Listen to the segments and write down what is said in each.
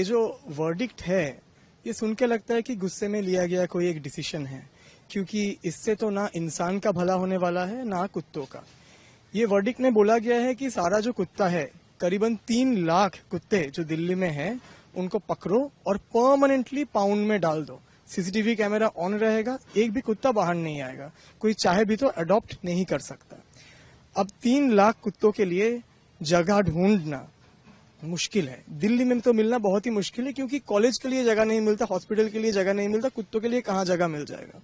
ये जो वर्डिक्ट है ये सुन के लगता है कि गुस्से में लिया गया कोई एक डिसीजन है, क्योंकि इससे तो ना इंसान का भला होने वाला है ना कुत्तों का। ये वर्डिक्ट में बोला गया है कि सारा जो कुत्ता है, करीबन 3 लाख कुत्ते जो दिल्ली में हैं, उनको पकड़ो और परमानेंटली पाउंड में डाल दो। सीसीटीवी कैमरा ऑन रहेगा, एक भी कुत्ता बाहर नहीं आएगा, कोई चाहे भी तो अडॉप्ट नहीं कर सकता। अब 3 लाख कुत्तों के लिए जगह ढूंढना मुश्किल है। दिल्ली में तो मिलना बहुत ही मुश्किल है, क्योंकि कॉलेज के लिए जगह नहीं मिलता, हॉस्पिटल के लिए जगह नहीं मिलता, कुत्तों के लिए कहाँ जगह मिल जाएगा।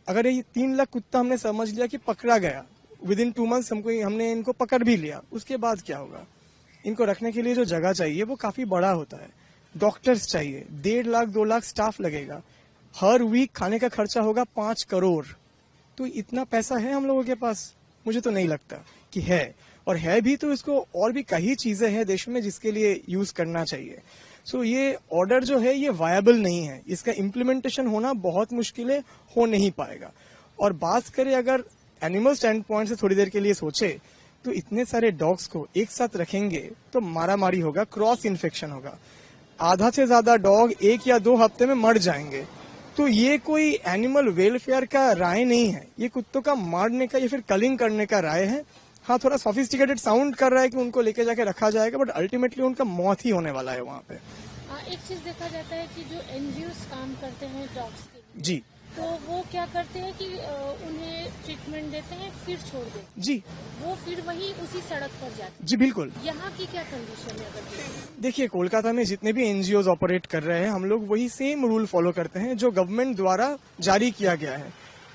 अगर ये 3 लाख कुत्ता हमने समझ लिया कि पकड़ा गया, विद इन 2 मंथ्स हमने इनको पकड़ भी लिया, उसके बाद क्या होगा? इनको रखने के लिए जो जगह चाहिए वो काफी बड़ा होता है, डॉक्टर्स चाहिए, 1.5 लाख 2 लाख स्टाफ लगेगा, हर वीक खाने का खर्चा होगा 5 करोड़। तो इतना पैसा है हम लोगों के पास? मुझे तो नहीं लगता कि है, और है भी तो इसको और भी कई चीजें हैं देश में जिसके लिए यूज करना चाहिए। सो ये ऑर्डर जो है ये वायबल नहीं है, इसका इम्प्लीमेंटेशन होना बहुत मुश्किल है, हो नहीं पाएगा। और बात करें अगर एनिमल स्टैंड पॉइंट से थोड़ी देर के लिए सोचे तो इतने सारे डॉग्स को एक साथ रखेंगे तो मारामारी होगा, क्रॉस इन्फेक्शन होगा, आधा से ज्यादा डॉग 1 या 2 हफ्ते में मर जाएंगे। तो ये कोई एनिमल वेलफेयर का राय नहीं है, ये कुत्तों का मारने का या फिर कलिंग करने का राय है। हाँ, थोड़ा सोफिस्टिकेटेड साउंड कर रहा है कि उनको लेके जाके रखा जाएगा, बट अल्टीमेटली उनका मौत ही होने वाला है वहाँ पे। एक चीज देखा जाता है कि जो एनजीओस काम करते हैं डॉग्स के लिए, जी, तो वो क्या करते हैं कि उन्हें ट्रीटमेंट देते हैं फिर छोड़ देते हैं। जी, वो फिर वही उसी सड़क पर जाते हैं। जी बिल्कुल। यहाँ की क्या कंडीशन है? अगर देखिए, कोलकाता में जितने भी एनजीओज ऑपरेट कर रहे हैं, हम लोग वही सेम रूल फॉलो करते हैं जो गवर्नमेंट द्वारा जारी किया गया है।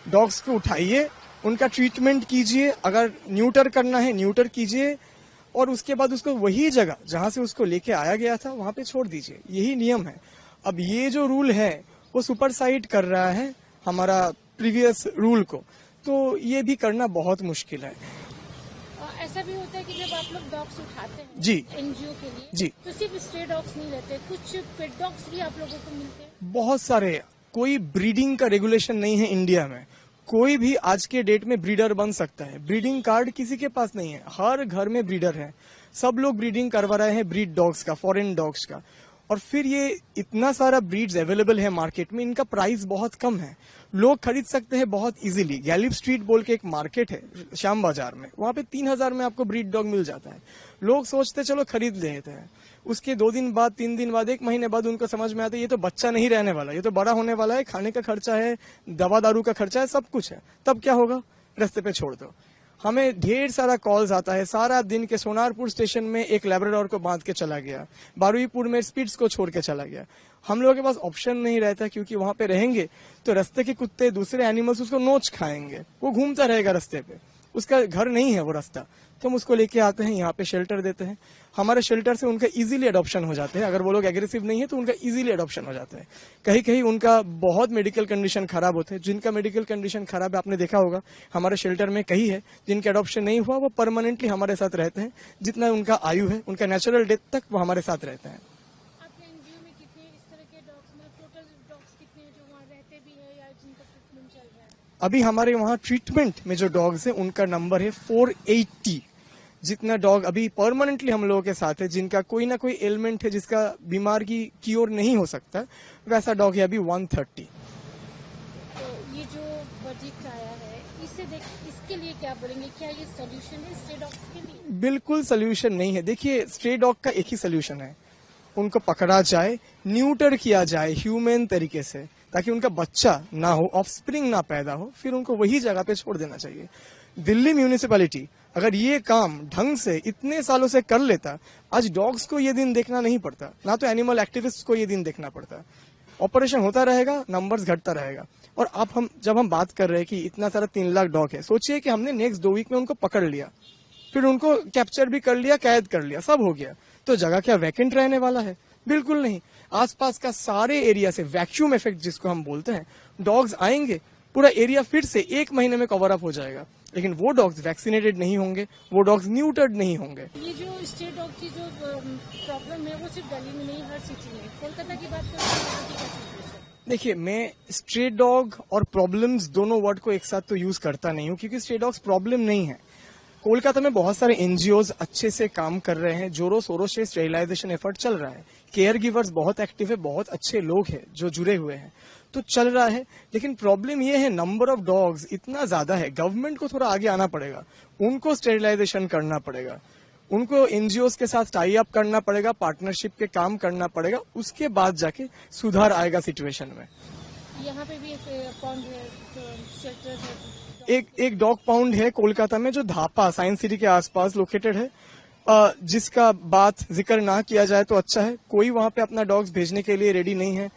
डॉग्स को उठाइए, उनका ट्रीटमेंट कीजिए, अगर न्यूटर करना है न्यूटर कीजिए, और उसके बाद उसको वही जगह जहां से उसको लेके आया गया था वहां पे छोड़ दीजिए। यही नियम है। अब ये जो रूल है वो सुपरसाइड कर रहा है हमारा प्रीवियस रूल को, तो ये भी करना बहुत मुश्किल है। ऐसा भी होता है कि जब आप लोग डॉग्स उठाते हैं जी एनजीओ के लिए, जी, तो सिर्फ स्ट्रे डॉग्स नहीं रहते, कुछ पेट डॉग्स भी आप लोगों को मिलते हैं? बहुत सारे। कोई ब्रीडिंग का रेगुलेशन नहीं है इंडिया में, कोई भी आज के डेट में ब्रीडर बन सकता है। ब्रीडिंग कार्ड किसी के पास नहीं है, हर घर में ब्रीडर है, सब लोग ब्रीडिंग करवा रहे हैं ब्रीड डॉग्स का, फॉरेन डॉग्स का। और फिर ये इतना सारा ब्रीड्स अवेलेबल है मार्केट में, इनका प्राइस बहुत कम है, लोग खरीद सकते हैं बहुत इजीली। गैलिब स्ट्रीट बोल के एक मार्केट है श्याम बाजार में, वहां पे 3000 में आपको ब्रीड डॉग मिल जाता है। लोग सोचते चलो खरीद लेते हैं, उसके 2 दिन बाद 3 दिन बाद 1 महीने बाद उनको समझ में आता है ये तो बच्चा नहीं रहने वाला, ये तो बड़ा होने वाला है, खाने का खर्चा है, दवा दारू का खर्चा है, सब कुछ है। तब क्या होगा? रास्ते पे छोड़ दो। हमें ढेर सारा कॉल्स आता है, सारा दिन के सोनारपुर स्टेशन में एक लैब्राडोर को बांध के चला गया, बारुईपुर में स्पिट्स को छोड़ के चला गया। हम लोगों के पास ऑप्शन नहीं रहता, क्योंकि वहां पे रहेंगे तो रास्ते के कुत्ते, दूसरे एनिमल्स उसको नोच खाएंगे, वो घूमता रहेगा रास्ते पे, उसका घर नहीं है वो रास्ता। तो हम उसको लेके आते हैं, यहाँ पे शेल्टर देते हैं। हमारे शेल्टर से उनका इजीली अडॉप्शन हो जाते हैं, अगर वो लोग एग्रेसिव नहीं है तो उनका इजीली अडॉप्शन हो जाता है। कहीं कहीं उनका बहुत मेडिकल कंडीशन खराब होते हैं, जिनका मेडिकल कंडीशन खराब है आपने देखा होगा हमारे शेल्टर में कई है जिनके अडॉप्शन नहीं हुआ, वो परमानेंटली हमारे साथ रहते हैं। जितना उनका आयु है, उनका नेचुरल डेथ तक वो हमारे साथ रहते हैं। अभी हमारे वहाँ ट्रीटमेंट में जो डॉग्स हैं उनका नंबर है 480। जितना डॉग अभी परमानेंटली हम लोगों के साथ है, जिनका कोई ना कोई एलिमेंट है जिसका बीमार की क्योर नहीं हो सकता, वैसा डॉग है अभी 130। तो ये जो वर्डिक्ट आया है, इसके लिए क्या बोलेंगे? क्या ये सोल्यूशन है स्ट्रे डॉग्स के लिए? बिल्कुल सोल्यूशन नहीं है। देखिए, स्ट्रे डॉग का एक ही सोल्यूशन है, उनको पकड़ा जाए, न्यूटर किया जाए ह्यूमन तरीके से, ताकि उनका बच्चा ना हो, ऑफस्प्रिंग ना पैदा हो, फिर उनको वही जगह पे छोड़ देना चाहिए। दिल्ली म्यूनिसिपैलिटी अगर ये काम ढंग से इतने सालों से कर लेता, आज डॉग्स को ये दिन देखना नहीं पड़ता, ना तो एनिमल एक्टिविस्ट को ये दिन देखना पड़ता। ऑपरेशन होता रहेगा, नंबर्स घटता रहेगा। और अब जब हम बात कर रहे हैं कि इतना सारा 3 लाख डॉग है, सोचिए कि हमने नेक्स्ट 2 वीक में उनको पकड़ लिया, फिर उनको कैप्चर भी कर लिया, कैद कर लिया, सब हो गया, तो जगह क्या वैकेंट रहने वाला है? बिल्कुल नहीं। आसपास का सारे एरिया से वैक्यूम इफेक्ट जिसको हम बोलते हैं, डॉग्स आएंगे, पूरा एरिया फिर से 1 महीने में कवर अप हो जाएगा। लेकिन वो डॉग्स वैक्सीनेटेड नहीं होंगे, वो डॉग्स न्यूटर्ड नहीं होंगे। ये जो स्ट्रे डॉग की जो प्रॉब्लम है वो सिर्फ दिल्ली में नहीं, हर सिटी में। कोलकाता की बात करें, देखिए, मैं स्ट्रे डॉग और प्रॉब्लम्स दोनों वर्ड को एक साथ तो यूज करता नहीं हूँ, क्योंकि स्ट्रे डॉग्स प्रॉब्लम नहीं है। कोलकाता में बहुत सारे एनजीओज अच्छे से काम कर रहे हैं, जोरों शोरों से स्टेरिलाइजेशन एफर्ट चल रहा है। केयर गिवर्स बहुत एक्टिव है, बहुत अच्छे लोग हैं जो जुड़े हुए हैं, तो चल रहा है। लेकिन प्रॉब्लम ये है नंबर ऑफ डॉग्स इतना ज्यादा है, गवर्नमेंट को थोड़ा आगे आना पड़ेगा, उनको स्टेरिलाइजेशन करना पड़ेगा, उनको एनजीओ के साथ टाई अप करना पड़ेगा, पार्टनरशिप के काम करना पड़ेगा, उसके बाद जाके सुधार आएगा सिचुएशन में। यहाँ पे भी एक पॉन्ड है, शेल्टर है, एक डॉग पाउंड है कोलकाता में जो धापा साइंस सिटी के आसपास लोकेटेड है, जिसका बात जिक्र ना किया जाए तो अच्छा है। कोई वहां पे अपना डॉग्स भेजने के लिए रेडी नहीं है,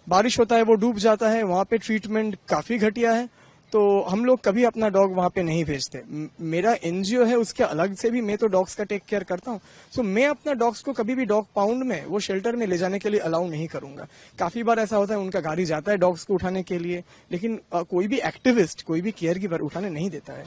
बारिश होता है वो डूब जाता है, वहां पे ट्रीटमेंट काफी घटिया है, तो हम लोग कभी अपना डॉग वहां पे नहीं भेजते। मेरा एनजीओ है, उसके अलग से भी मैं तो डॉग्स का टेक केयर करता हूँ, सो मैं अपना डॉग्स को कभी भी डॉग पाउंड में वो शेल्टर में ले जाने के लिए अलाउ नहीं करूंगा। काफी बार ऐसा होता है उनका गाड़ी जाता है डॉग्स को उठाने के लिए, लेकिन कोई भी एक्टिविस्ट, कोई भी केयर गिवर उठाने नहीं देता है।